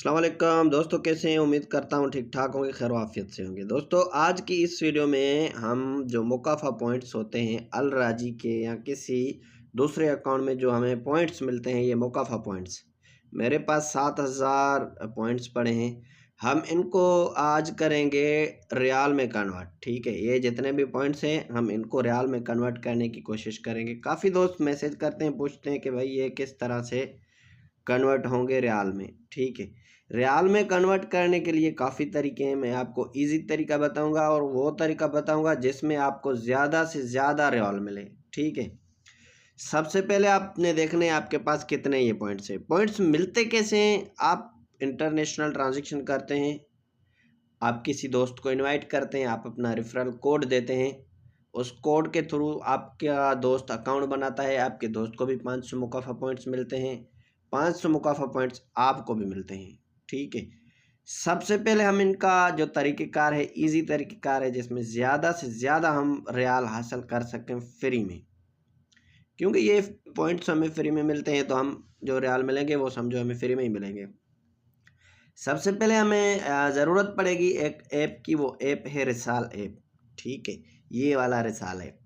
अस्सलाम वालेकुम दोस्तों, कैसे हैं? उम्मीद करता हूँ ठीक ठाक होंगे, खैर आफियत से होंगे। दोस्तों, आज की इस वीडियो में हम जो मुकाफ़ा पॉइंट्स होते हैं अल राजी के या किसी दूसरे अकाउंट में जो हमें पॉइंट्स मिलते हैं, ये मुकाफ़ा पॉइंट्स मेरे पास 7000 पॉइंट्स पड़े हैं। हम इनको आज करेंगे रियाल में कन्वर्ट। ठीक है, ये जितने भी पॉइंट्स हैं हम इनको रियाल में कन्वर्ट करने की कोशिश करेंगे। काफ़ी दोस्त मैसेज करते हैं, पूछते हैं कि भाई ये किस तरह से कन्वर्ट होंगे रियाल में। ठीक है, रियाल में कन्वर्ट करने के लिए काफ़ी तरीके हैं। मैं आपको इजी तरीका बताऊंगा और वो तरीका बताऊंगा जिसमें आपको ज़्यादा से ज़्यादा रियाल मिले। ठीक है, सबसे पहले आपने देखने आपके पास कितने ये पॉइंट्स हैं। पॉइंट्स मिलते कैसे हैं? आप इंटरनेशनल ट्रांजैक्शन करते हैं, आप किसी दोस्त को इनवाइट करते हैं, आप अपना रेफरल कोड देते हैं, उस कोड के थ्रू आपका दोस्त अकाउंट बनाता है, आपके दोस्त को भी 500 मुकाफ़ा पॉइंट्स मिलते हैं, 500 मुकाफ़ा पॉइंट्स आपको भी मिलते हैं। ठीक है, सबसे पहले हम इनका जो तरीक़ेकार है, इजी तरीक़ेकार है जिसमें ज़्यादा से ज़्यादा हम रियाल हासिल कर सकें फ्री में, क्योंकि ये पॉइंट्स हमें फ्री में मिलते हैं, तो हम जो रियाल मिलेंगे वो समझो हमें फ्री में ही मिलेंगे। सबसे पहले हमें ज़रूरत पड़ेगी एक ऐप की। वो ऐप है रिसाल ऐप। ठीक है, ये वाला रिसाल ऐप,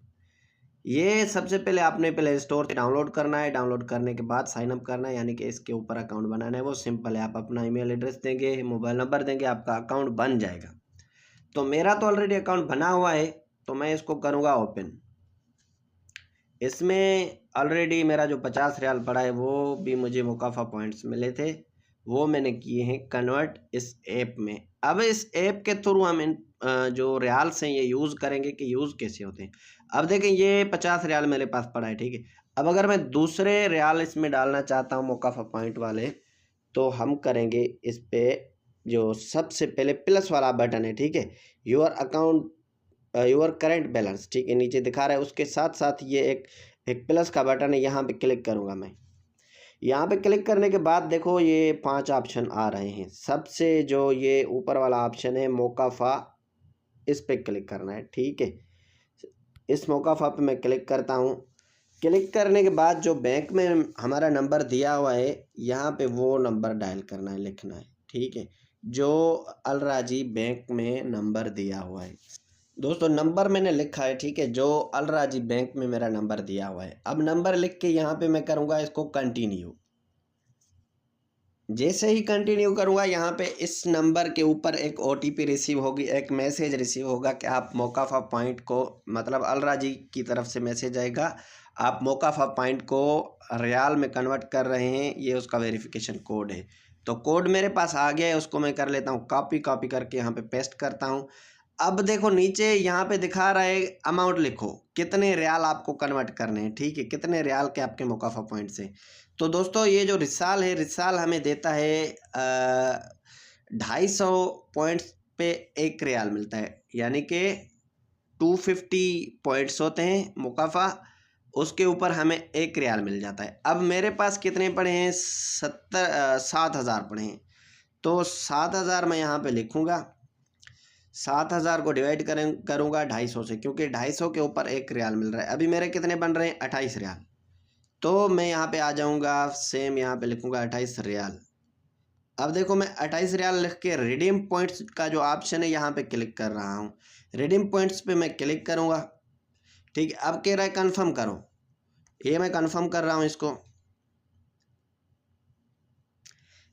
ये सबसे पहले आपने प्ले स्टोर से डाउनलोड करना है। डाउनलोड करने के बाद साइन अप करना है, यानी कि इसके ऊपर अकाउंट बनाना है। वो सिंपल है, आप अपना ईमेल एड्रेस देंगे, मोबाइल नंबर देंगे, आपका अकाउंट बन जाएगा। तो मेरा तो ऑलरेडी अकाउंट बना हुआ है, तो मैं इसको करूँगा ओपन। इसमें ऑलरेडी मेरा जो 50 रियाल पड़ा है वो भी मुझे मुकाफ़ा पॉइंट्स मिले थे, वो मैंने किए हैं कन्वर्ट इस ऐप में। अब इस ऐप के थ्रू हम इन जो रियाल्स हैं ये यूज़ करेंगे कि यूज़ कैसे होते हैं। अब देखें, ये 50 रियाल मेरे पास पड़ा है। ठीक है, अब अगर मैं दूसरे रियाल इसमें डालना चाहता हूँ मुकाफ़ा पॉइंट वाले, तो हम करेंगे इस पे जो सबसे पहले प्लस वाला बटन है। ठीक है, your account your current balance, ठीक है, नीचे दिखा रहा है, उसके साथ साथ ये एक प्लस का बटन है, यहाँ पे क्लिक करूँगा मैं। यहाँ पे क्लिक करने के बाद देखो ये 5 ऑप्शन आ रहे हैं। सबसे जो ये ऊपर वाला ऑप्शन है मुकाफ़ा, इस पे क्लिक करना है। ठीक है, इस मुकाफ़ा पे मैं क्लिक करता हूँ। क्लिक करने के बाद जो बैंक में हमारा नंबर दिया हुआ है, यहाँ पे वो नंबर डायल करना है, लिखना है। ठीक है, जो अल राजी बैंक में नंबर दिया हुआ है। दोस्तों, नंबर मैंने लिखा है। ठीक है, जो अल राजी बैंक में मेरा नंबर दिया हुआ है। अब नंबर लिख के यहाँ पे मैं करूँगा इसको कंटिन्यू। जैसे ही कंटिन्यू करूँगा, यहाँ पे इस नंबर के ऊपर एक ओटीपी रिसीव होगी, एक मैसेज रिसीव होगा कि आप मुकाफ़ा पॉइंट को, मतलब अल राजी की तरफ से मैसेज आएगा, आप मुकाफ़ा पॉइंट को रियाल में कन्वर्ट कर रहे हैं, ये उसका वेरिफिकेशन कोड है। तो कोड मेरे पास आ गया है, उसको मैं कर लेता हूँ कॉपी। कॉपी करके यहाँ पे पेस्ट करता हूँ। अब देखो नीचे यहाँ पे दिखा रहा है अमाउंट, लिखो कितने रियाल आपको कन्वर्ट करने हैं। ठीक है, कितने रियाल के आपके मुकाफ़ा पॉइंट से। तो दोस्तों, ये जो रिसाल है, रिसाल हमें देता है 250 पॉइंट्स पे 1 रियाल मिलता है, यानी कि 250 पॉइंट्स होते हैं मुकाफ़ा, उसके ऊपर हमें 1 रियाल मिल जाता है। अब मेरे पास कितने पड़े हैं? 7000 पड़े हैं। तो 7000 मैं यहाँ पे लिखूँगा। 7000 को डिवाइड करूँगा 250 से, क्योंकि 250 के ऊपर 1 रियाल मिल रहा है। अभी मेरे कितने बन रहे हैं? 28 रियाल। तो मैं यहाँ पे आ जाऊँगा, सेम यहाँ पे लिखूँगा 28 रियाल। अब देखो, मैं 28 रियाल लिख के रिडीम पॉइंट्स का जो ऑप्शन है यहाँ पे क्लिक कर रहा हूँ। रिडीम पॉइंट्स पे मैं क्लिक करूँगा। ठीक है, अब कह रहा है कन्फर्म करो, ये मैं कन्फर्म कर रहा हूँ इसको।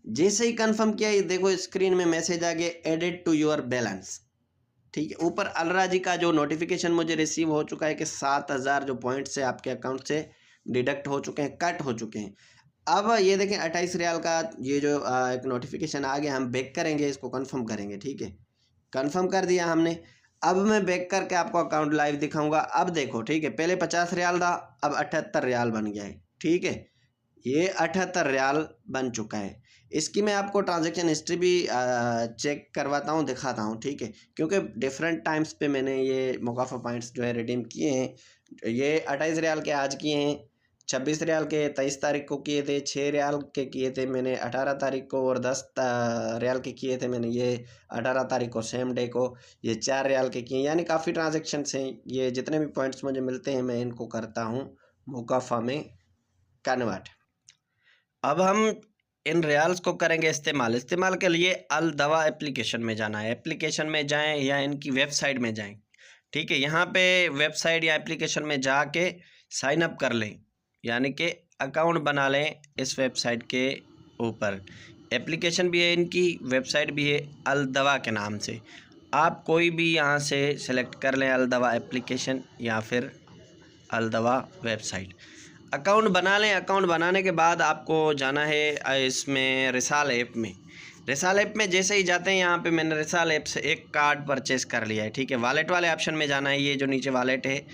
जैसे ही कन्फर्म किया, ये देखो स्क्रीन में मैसेज आ गया, एडेड टू योर बैलेंस। ठीक है, ऊपर अल राजी का जो नोटिफिकेशन मुझे रिसीव हो चुका है कि 7000 जो पॉइंट्स है आपके अकाउंट से डिडक्ट हो चुके हैं, कट हो चुके हैं। अब ये देखें 28 रियाल का ये जो एक नोटिफिकेशन आ गया, हम बैक करेंगे, इसको कंफर्म करेंगे। ठीक है, कंफर्म कर दिया हमने। अब मैं बैक करके आपको अकाउंट लाइव दिखाऊंगा। अब देखो, ठीक है, पहले 50 रियाल था, अब 78 रियाल बन गया है। ठीक है, ये 78 रियाल बन चुका है। इसकी मैं आपको ट्रांजैक्शन हिस्ट्री भी चेक करवाता हूँ, दिखाता हूँ। ठीक है, क्योंकि डिफरेंट टाइम्स पे मैंने ये मुकाफ़ा पॉइंट्स जो है रिडीम किए हैं। ये 28 रियाल के आज किए हैं, 26 रियाल के 23 तारीख को किए थे, 6 रियाल के किए थे मैंने 18 तारीख को, और 10 रियाल के किए थे मैंने ये 18 तारीख को सेम डे को। ये 4 रियाल के किए, यानी काफ़ी ट्रांजेक्शन्स हैं। ये जितने भी पॉइंट्स मुझे मिलते हैं मैं इनको करता हूँ मुकाफ़ा में कन्वर्ट। अब हम इन रियाल्स को करेंगे इस्तेमाल के लिए अल दवा एप्लीकेशन में जाना है। एप्लीकेशन में जाएं या इनकी वेबसाइट में जाएं, ठीक है। यहाँ पे वेबसाइट या एप्लीकेशन में जाके साइन अप कर लें, यानी कि अकाउंट बना लें इस वेबसाइट के ऊपर। एप्लीकेशन भी है इनकी, वेबसाइट भी है अल दवा के नाम से। आप कोई भी यहाँ से सेलेक्ट कर लें, अल दवा एप्लीकेशन या फिर अल दवा वेबसाइट। अकाउंट बना लें। अकाउंट बनाने के बाद आपको जाना है इसमें रिसाल ऐप में। रिसाल ऐप में जैसे ही जाते हैं, यहाँ पे मैंने रिसाल ऐप से एक कार्ड परचेस कर लिया है, ठीक है। वॉलेट वाले ऑप्शन में जाना है, ये जो नीचे वॉलेट है,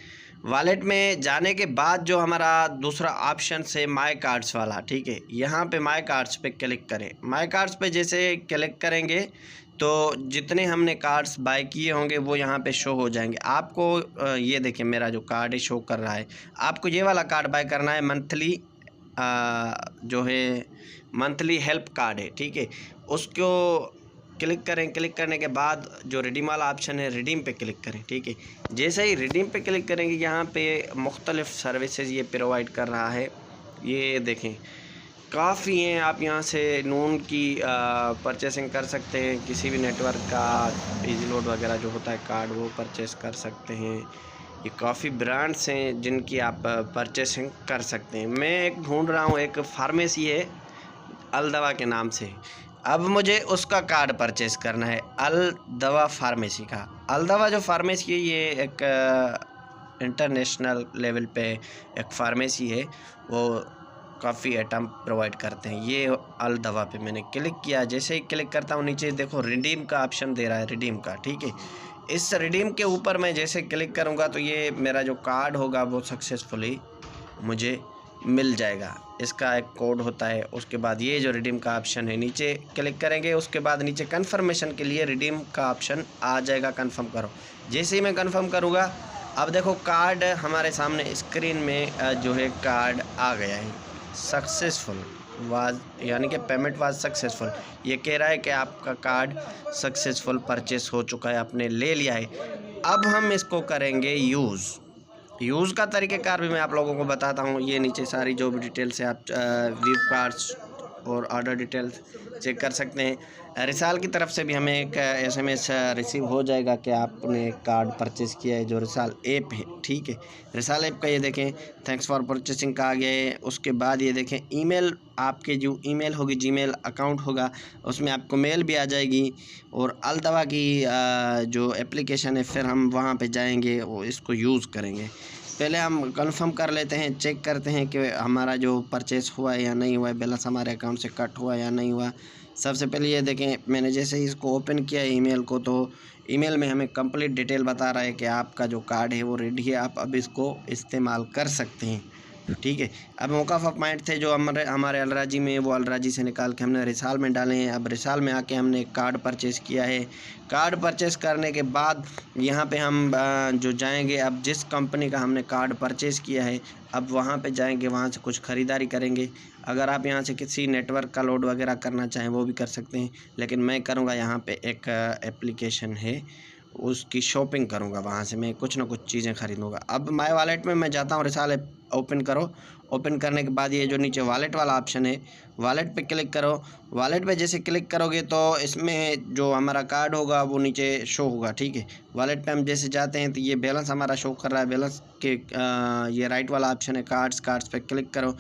वॉलेट में जाने के बाद जो हमारा दूसरा ऑप्शन है माय कार्ड्स वाला, ठीक है। यहाँ पे माय कार्ड्स पे क्लिक करें। माय कार्ड्स पे जैसे क्लिक करेंगे तो जितने हमने कार्ड्स बाय किए होंगे वो यहाँ पे शो हो जाएंगे आपको। ये देखिए मेरा जो कार्ड है शो कर रहा है। आपको ये वाला कार्ड बाय करना है, मंथली जो है मंथली हेल्प कार्ड है, ठीक है। उसको क्लिक करें। क्लिक करने के बाद जो रिडीम वाला ऑप्शन है, रिडीम पे क्लिक करें, ठीक है। जैसे ही रिडीम पे क्लिक करेंगे, यहाँ पे मुख्तलिफ़ सर्विसेज ये प्रोवाइड कर रहा है। ये देखें काफ़ी हैं। आप यहाँ से नून की परचेसिंग कर सकते हैं, किसी भी नेटवर्क का इजी लोड वगैरह जो होता है कार्ड वो परचेस कर सकते हैं। ये काफ़ी ब्रांड्स हैं जिनकी आप परचेसिंग कर सकते हैं। मैं एक ढूंढ रहा हूँ, एक फार्मेसी है अल दवा के नाम से। अब मुझे उसका कार्ड परचेस करना है, अल दवा फार्मेसी का। अल दवा जो फार्मेसी है ये एक इंटरनेशनल लेवल पे एक फार्मेसी है, वो काफ़ी आइटम प्रोवाइड करते हैं। ये अल दवा पे मैंने क्लिक किया। जैसे ही क्लिक करता हूँ नीचे देखो रिडीम का ऑप्शन दे रहा है, रिडीम का, ठीक है। इस रिडीम के ऊपर मैं जैसे क्लिक करूँगा तो ये मेरा जो कार्ड होगा वो सक्सेसफुली मुझे मिल जाएगा। इसका एक कोड होता है। उसके बाद ये जो रिडीम का ऑप्शन है नीचे क्लिक करेंगे, उसके बाद नीचे कन्फर्मेशन के लिए रिडीम का ऑप्शन आ जाएगा, कन्फर्म करो। जैसे ही मैं कन्फर्म करूँगा, अब देखो कार्ड हमारे सामने स्क्रीन में जो है कार्ड आ गया है, सक्सेसफुल वाज, यानी कि पेमेंट वाज सक्सेसफुल। ये कह रहा है कि आपका कार्ड सक्सेसफुल परचेस हो चुका है, आपने ले लिया है। अब हम इसको करेंगे यूज़ का तरीक़ेकार भी मैं आप लोगों को बताता हूँ। ये नीचे सारी जो भी डिटेल्स है आप व्यू कार्ड्स और ऑर्डर डिटेल्स चेक कर सकते हैं। रिसाल की तरफ से भी हमें एक SMS रिसीव हो जाएगा कि आपने कार्ड परचेज़ किया है, जो रिसाल ऐप है, ठीक है। रिसाल ऐप का ये देखें थैंक्स फॉर परचेसिंग का आ गया है। उसके बाद ये देखें ईमेल, आपके जो ईमेल होगी, जीमेल अकाउंट होगा, उसमें आपको मेल भी आ जाएगी। और अल दवा की जो एप्लीकेशन है, फिर हम वहाँ पे जाएंगे और इसको यूज़ करेंगे। पहले हम कंफर्म कर लेते हैं, चेक करते हैं कि हमारा जो परचेस हुआ है या नहीं हुआ है, बैलेंस हमारे अकाउंट से कट हुआ या नहीं हुआ। सबसे पहले ये देखें, मैंने जैसे ही इसको ओपन किया ईमेल को, तो ईमेल में हमें कंप्लीट डिटेल बता रहा है कि आपका जो कार्ड है वो रेडी है, आप अब इसको इस्तेमाल कर सकते हैं, ठीक है। अब मुकाफ़ा पॉइंट थे जो हमारे अलराजी में, वो अलराजी से निकाल के हमने रिसाल में डाले हैं। अब रिसाल में आके हमने कार्ड परचेज़ किया है। कार्ड परचेज़ करने के बाद यहाँ पे हम जो जाएंगे, अब जिस कंपनी का हमने कार्ड परचेज़ किया है, अब वहाँ पे जाएंगे, वहाँ से कुछ ख़रीदारी करेंगे। अगर आप यहाँ से किसी नेटवर्क का लोड वगैरह करना चाहें वो भी कर सकते हैं, लेकिन मैं करूँगा यहाँ पे एक एप्लीकेशन है उसकी शॉपिंग करूँगा, वहाँ से मैं कुछ ना कुछ चीज़ें ख़रीदूँगा। अब माय वॉलेट में मैं जाता हूँ, रिसाल ऐप ओपन करो। ओपन करने के बाद ये जो नीचे वॉलेट वाला ऑप्शन है, वॉलेट पे क्लिक करो। वॉलेट पे जैसे क्लिक करोगे तो इसमें जो हमारा कार्ड होगा वो नीचे शो होगा, ठीक है। वॉलेट पे हम जैसे जाते हैं तो ये बैलेंस हमारा शो कर रहा है। बैलेंस के ये राइट वाला ऑप्शन है कार्ड्स पे क्लिक करो।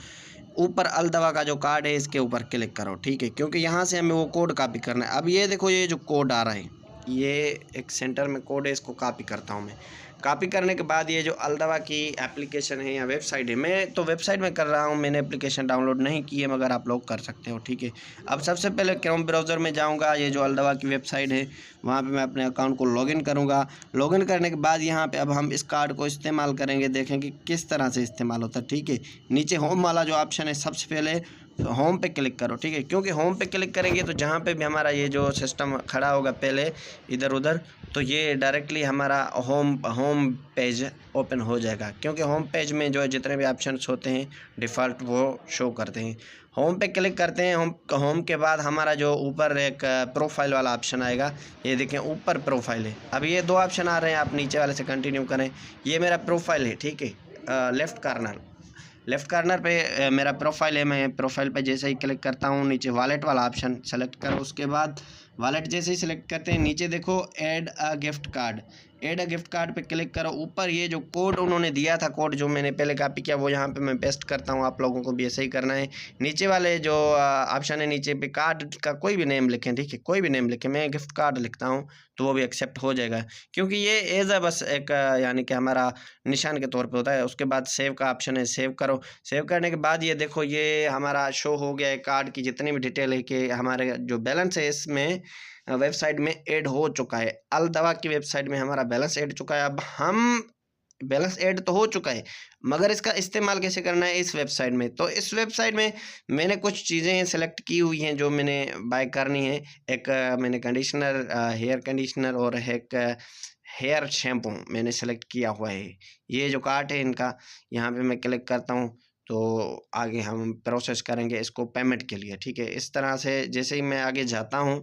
ऊपर अल दवा का जो कार्ड है इसके ऊपर क्लिक करो, ठीक है, क्योंकि यहाँ से हमें वो कोड कॉपी करना है। अब ये देखो, ये जो कोड आ रहा है, ये एक सेंटर में कोड है, इसको कॉपी करता हूँ मैं। कॉपी करने के बाद ये जो अल दवा की एप्लीकेशन है या वेबसाइट है, मैं तो वेबसाइट में कर रहा हूँ, मैंने एप्लीकेशन डाउनलोड नहीं की है, मगर आप लोग कर सकते हो, ठीक है। अब सबसे पहले क्रोम ब्राउज़र में जाऊँगा, ये जो अल दवा की वेबसाइट है वहाँ पे मैं अपने अकाउंट को लॉगिन करूँगा। लॉगिन करने के बाद यहाँ पे अब हम इस कार्ड को इस्तेमाल करेंगे, देखें कि किस तरह से इस्तेमाल होता है, ठीक है। नीचे होम वाला जो ऑप्शन है, सबसे पहले होम पे क्लिक करो, ठीक है, क्योंकि होम पे क्लिक करेंगे तो जहाँ पे भी हमारा ये जो सिस्टम खड़ा होगा पहले इधर उधर, तो ये डायरेक्टली हमारा होम पेज ओपन हो जाएगा, क्योंकि होम पेज में जो जितने भी ऑप्शंस होते हैं डिफ़ॉल्ट वो शो करते हैं। होम पे क्लिक करते हैं। होम के बाद हमारा जो ऊपर एक प्रोफाइल वाला ऑप्शन आएगा, ये देखें ऊपर प्रोफाइल है। अब ये दो ऑप्शन आ रहे हैं, आप नीचे वाले से कंटिन्यू करें। ये मेरा प्रोफाइल है, ठीक है, लेफ़्ट कॉर्नर। लेफ़्ट कॉर्नर पे मेरा प्रोफाइल है, मैं प्रोफाइल पे जैसे ही क्लिक करता हूँ नीचे वॉलेट वाला ऑप्शन सेलेक्ट करो। उसके बाद वॉलेट जैसे ही सिलेक्ट करते हैं नीचे देखो add a gift card, add a gift card पे क्लिक करो। ऊपर ये जो कोड उन्होंने दिया था, कोड जो मैंने पहले कॉपी किया वो यहाँ पे मैं पेस्ट करता हूँ, आप लोगों को भी ऐसे ही करना है। नीचे वाले जो ऑप्शन है नीचे पे कार्ड का कोई भी नेम लिखें, ठीक है, कोई भी नेम लिखें, मैं गिफ्ट कार्ड लिखता हूँ तो वो भी एक्सेप्ट हो जाएगा, क्योंकि ये एज अ बस एक यानी कि हमारा निशान के तौर पे होता है। उसके बाद सेव का ऑप्शन है, सेव करो। सेव करने के बाद ये देखो ये हमारा शो हो गया है कार्ड की जितनी भी डिटेल है कि हमारे जो बैलेंस है इसमें वेबसाइट में ऐड हो चुका है। अल दवा की वेबसाइट में हमारा बैलेंस ऐड चुका है। अब हम बैलेंस ऐड तो हो चुका है, मगर इसका इस्तेमाल कैसे करना है इस वेबसाइट में। तो इस वेबसाइट में मैंने कुछ चीज़ें सेलेक्ट की हुई हैं जो मैंने बाय करनी है। एक मैंने कंडीशनर, हेयर कंडीशनर और एक हेयर शैम्पू मैंने सेलेक्ट किया हुआ है। ये जो कार्ट है इनका, यहाँ पे मैं क्लिक करता हूँ तो आगे हम प्रोसेस करेंगे इसको पेमेंट के लिए, ठीक है। इस तरह से जैसे ही मैं आगे जाता हूँ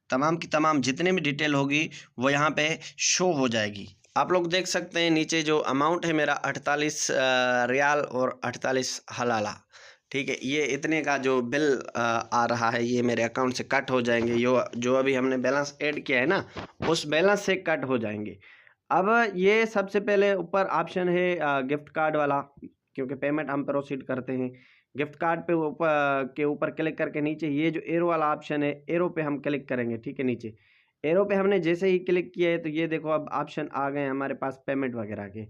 तमाम की तमाम जितने भी डिटेल होगी वो यहाँ पे शो हो जाएगी। आप लोग देख सकते हैं नीचे जो अमाउंट है मेरा 48 रियाल और 48 हलाला, ठीक है। ये इतने का जो बिल आ रहा है ये मेरे अकाउंट से कट हो जाएंगे। यो जो अभी हमने बैलेंस ऐड किया है ना उस बैलेंस से कट हो जाएंगे। अब ये सबसे पहले ऊपर ऑप्शन है गिफ्ट कार्ड वाला, क्योंकि पेमेंट हम प्रोसीड करते हैं। गिफ्ट कार्ड पे ऊपर क्लिक करके नीचे ये जो एरो वाला ऑप्शन है, एरो पे हम क्लिक करेंगे, ठीक है। नीचे एरो पे हमने जैसे ही क्लिक किया है तो ये देखो अब ऑप्शन आ गए हमारे पास पेमेंट वगैरह के।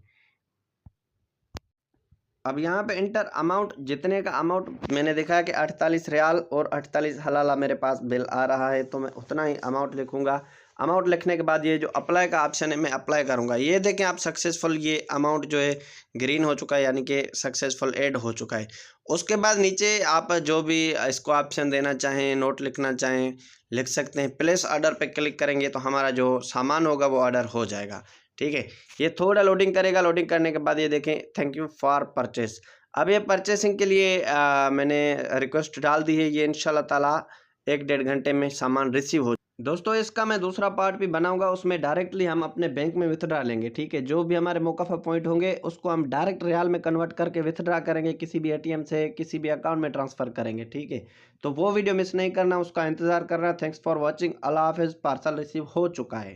अब यहाँ पे इंटर अमाउंट, जितने का अमाउंट मैंने देखा है कि 48 रियाल और 48 हलाला मेरे पास बिल आ रहा है, तो मैं उतना ही अमाउंट लिखूँगा। अमाउंट लिखने के बाद ये जो अप्लाई का ऑप्शन है मैं अप्लाई करूँगा। ये देखें आप सक्सेसफुल, ये अमाउंट जो है ग्रीन हो चुका है, यानी कि सक्सेसफुल ऐड हो चुका है। उसके बाद नीचे आप जो भी इसको ऑप्शन देना चाहें, नोट लिखना चाहें लिख सकते हैं। प्लेस ऑर्डर पे क्लिक करेंगे तो हमारा जो सामान होगा वो ऑर्डर हो जाएगा, ठीक है। ये थोड़ा लोडिंग करेगा, लोडिंग करने के बाद ये देखें थैंक यू फॉर परचेस। अब ये परचेसिंग के लिए मैंने रिक्वेस्ट डाल दी है, ये इंशाल्लाह ताला 1-1.5 घंटे में सामान रिसीव हो। दोस्तों इसका मैं दूसरा पार्ट भी बनाऊंगा, उसमें डायरेक्टली हम अपने बैंक में विथड्रा लेंगे, ठीक है। जो भी हमारे मोकाफा पॉइंट होंगे उसको हम डायरेक्ट रियाल में कन्वर्ट करके विथड्रा करेंगे, किसी भी एटीएम से किसी भी अकाउंट में ट्रांसफ़र करेंगे, ठीक है। तो वो वीडियो मिस नहीं करना, उसका इंतज़ार करना। Thanks for watching. अल्लाह हाफिज़। पार्सल रिसीव हो चुका है।